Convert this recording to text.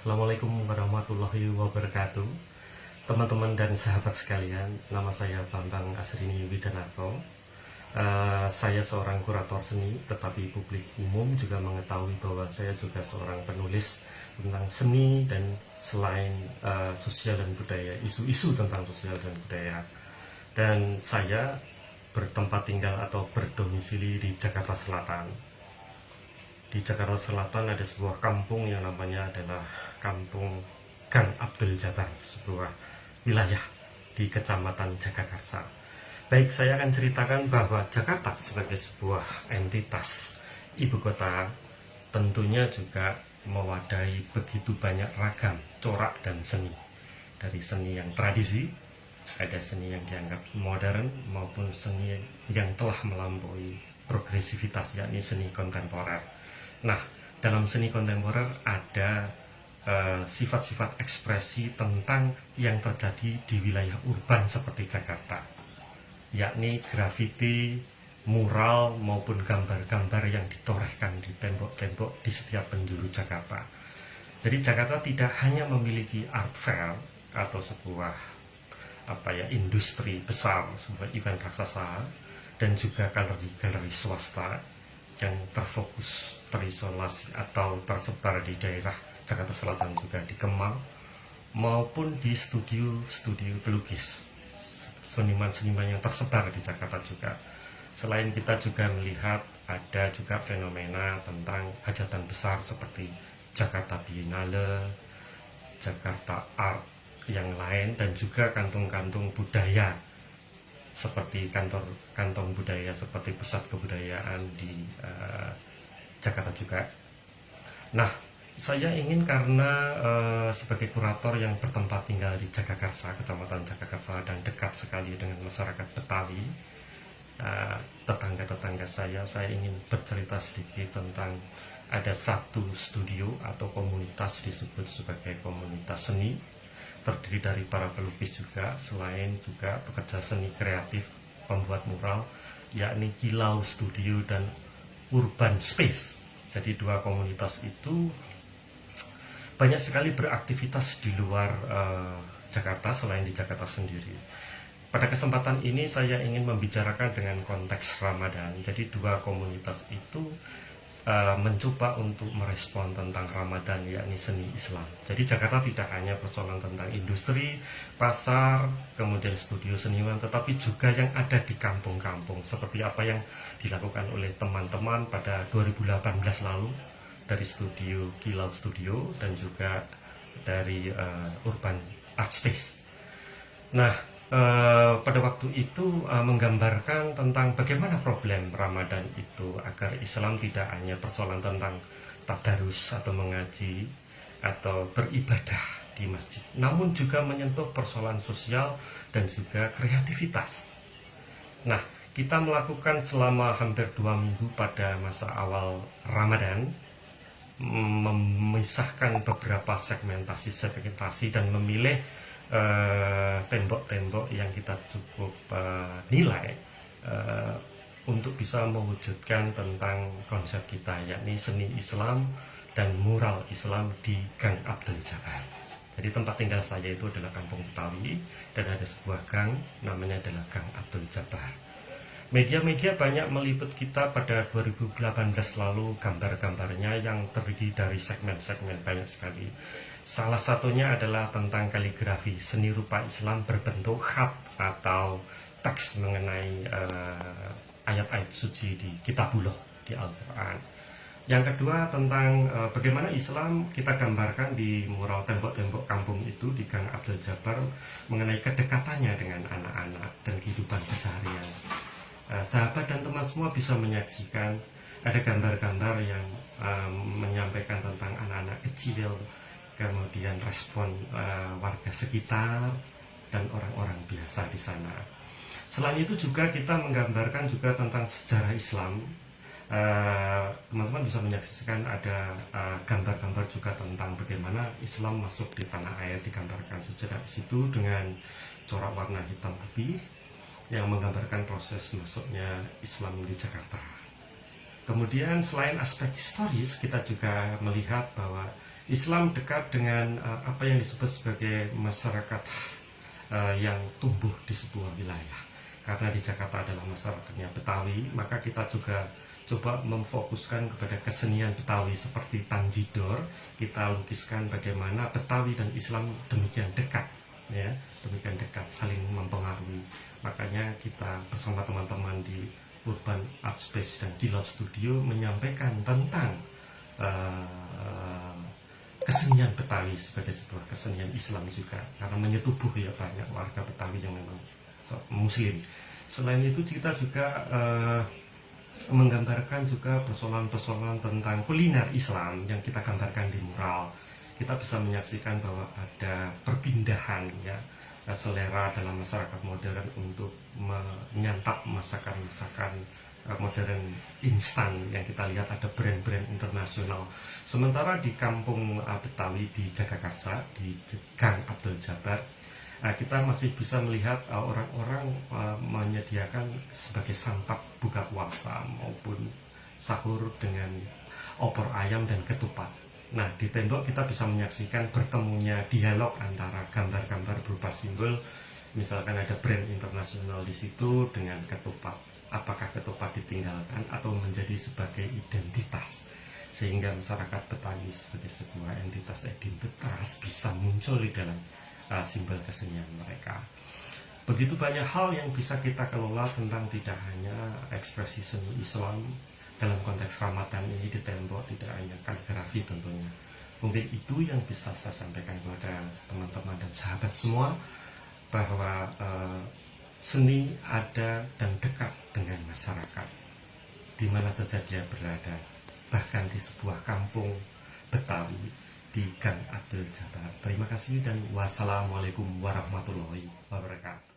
Assalamualaikum warahmatullahi wabarakatuh. Teman-teman dan sahabat sekalian, nama saya Bambang Asrini Wijanarko. Saya seorang kurator seni, tetapi publik umum juga mengetahui bahwa saya juga seorang penulis tentang seni dan selain sosial dan budaya, isu-isu tentang sosial dan budaya. Dan saya bertempat tinggal atau berdomisili di Jakarta Selatan. Di Jakarta Selatan ada sebuah kampung yang namanya adalah Kampung Gang Abdul Jabar, sebuah wilayah di Kecamatan Jagakarsa. Baik, saya akan ceritakan bahwa Jakarta sebagai sebuah entitas ibu kota tentunya juga mewadahi begitu banyak ragam corak dan seni. Dari seni yang tradisi, ada seni yang dianggap modern maupun seni yang telah melampaui progresivitas, yakni seni kontemporer. Nah, dalam seni kontemporer ada sifat-sifat ekspresi tentang yang terjadi di wilayah urban seperti Jakarta, yakni grafiti, mural maupun gambar-gambar yang ditorehkan di tembok-tembok di setiap penjuru Jakarta. Jadi Jakarta tidak hanya memiliki art fair atau sebuah industri besar, sebuah event raksasa, dan juga galeri-galeri swasta yang terfokus, terisolasi atau tersebar di daerah Jakarta Selatan, juga di Kemang maupun di studio-studio pelukis, seniman-seniman yang tersebar di Jakarta juga. Selain kita juga melihat ada juga fenomena tentang hajatan besar seperti Jakarta Biennale, Jakarta Art yang lain, dan juga kantung-kantung budaya seperti kantong budaya seperti pusat kebudayaan di Jakarta juga. Nah, saya ingin karena sebagai kurator yang bertempat tinggal di Jagakarsa, Kecamatan Jagakarsa, dan dekat sekali dengan masyarakat Betawi, tetangga-tetangga saya ingin bercerita sedikit tentang ada satu studio atau komunitas disebut sebagai komunitas seni, terdiri dari para pelukis juga, selain juga pekerja seni kreatif, pembuat mural, yakni Kilau Studio dan Urban Space. Jadi dua komunitas itu banyak sekali beraktivitas di luar Jakarta selain di Jakarta sendiri. Pada kesempatan ini saya ingin membicarakan dengan konteks Ramadan. Jadi dua komunitas itu mencoba untuk merespon tentang Ramadan, yakni seni Islam. Jadi Jakarta tidak hanya persoalan tentang industri, pasar, kemudian studio seniman, tetapi juga yang ada di kampung-kampung, seperti apa yang dilakukan oleh teman-teman pada 2018 lalu dari studio Kilau Studio dan juga dari Urban Art Space. Nah, pada waktu itu menggambarkan tentang bagaimana problem Ramadan itu agar Islam tidak hanya persoalan tentang tadarus atau mengaji atau beribadah di masjid, namun juga menyentuh persoalan sosial dan juga kreativitas. Nah, kita melakukan selama hampir 2 minggu pada masa awal Ramadan, memisahkan beberapa segmentasi dan memilih tembok-tembok yang kita cukup nilai untuk bisa mewujudkan tentang konsep kita, yakni seni Islam dan mural Islam di Gang Abdul Jabar. Jadi tempat tinggal saya itu adalah Kampung Betawi dan ada sebuah gang namanya adalah Gang Abdul Jabar. Media-media banyak meliput kita pada 2018 lalu, gambar-gambarnya yang terdiri dari segmen-segmen banyak sekali. Salah satunya adalah tentang kaligrafi, seni rupa Islam berbentuk khat atau teks mengenai ayat-ayat suci di Kitabullah, di Al-Quran. Yang kedua tentang bagaimana Islam kita gambarkan di mural tembok-tembok kampung itu di Gang Abdul Jabar mengenai kedekatannya dengan anak-anak dan kehidupan keseharian. Sahabat dan teman semua bisa menyaksikan ada gambar-gambar yang menyampaikan tentang anak-anak kecil, kemudian respon warga sekitar dan orang-orang biasa di sana. Selain itu juga kita menggambarkan juga tentang sejarah Islam. Teman-teman bisa menyaksikan ada gambar-gambar juga tentang bagaimana Islam masuk di tanah air, digambarkan sejarah situ dengan corak warna hitam putih yang menggambarkan proses masuknya Islam di Jakarta. Kemudian selain aspek historis, kita juga melihat bahwa Islam dekat dengan apa yang disebut sebagai masyarakat yang tumbuh di sebuah wilayah. Karena di Jakarta adalah masyarakatnya Betawi, maka kita juga coba memfokuskan kepada kesenian Betawi seperti Tanjidor. Kita lukiskan bagaimana Betawi dan Islam demikian dekat, ya, demikian dekat, saling mempengaruhi. Makanya kita bersama teman-teman di Urban Art Space dan di Love Studio menyampaikan tentang kesenian Betawi sebagai sebuah kesenian Islam juga, karena menyetubuh ya banyak warga Betawi yang memang Muslim. Selain itu kita juga menggambarkan juga persoalan-persoalan tentang kuliner Islam yang kita gambarkan di mural. Kita bisa menyaksikan bahwa ada perpindahan, ya, selera dalam masyarakat modern untuk menyantap masakan-masakan modern instan yang kita lihat ada brand-brand internasional. Sementara di kampung Betawi di Jagakarsa, di Gang Abdul Jabar, kita masih bisa melihat orang-orang menyediakan sebagai santap buka puasa maupun sahur dengan opor ayam dan ketupat. Nah, di tembok kita bisa menyaksikan bertemunya dialog antara gambar-gambar berupa simbol, misalkan ada brand internasional di situ dengan ketupat. Apakah ketupat ditinggalkan atau menjadi sebagai identitas, sehingga masyarakat Betawi sebagai sebuah identitas bisa muncul di dalam simbol kesenian mereka. Begitu banyak hal yang bisa kita kelola tentang tidak hanya ekspresi seni Islam dalam konteks Ramadan ini di tembok, tidak hanya kaligrafi tentunya. Mungkin itu yang bisa saya sampaikan kepada teman-teman dan sahabat semua, bahwa seni ada dan dekat dengan masyarakat di mana saja dia berada, bahkan di sebuah kampung Betawi di Gang Abdul Jabar. Terima kasih dan wassalamualaikum warahmatullahi wabarakatuh.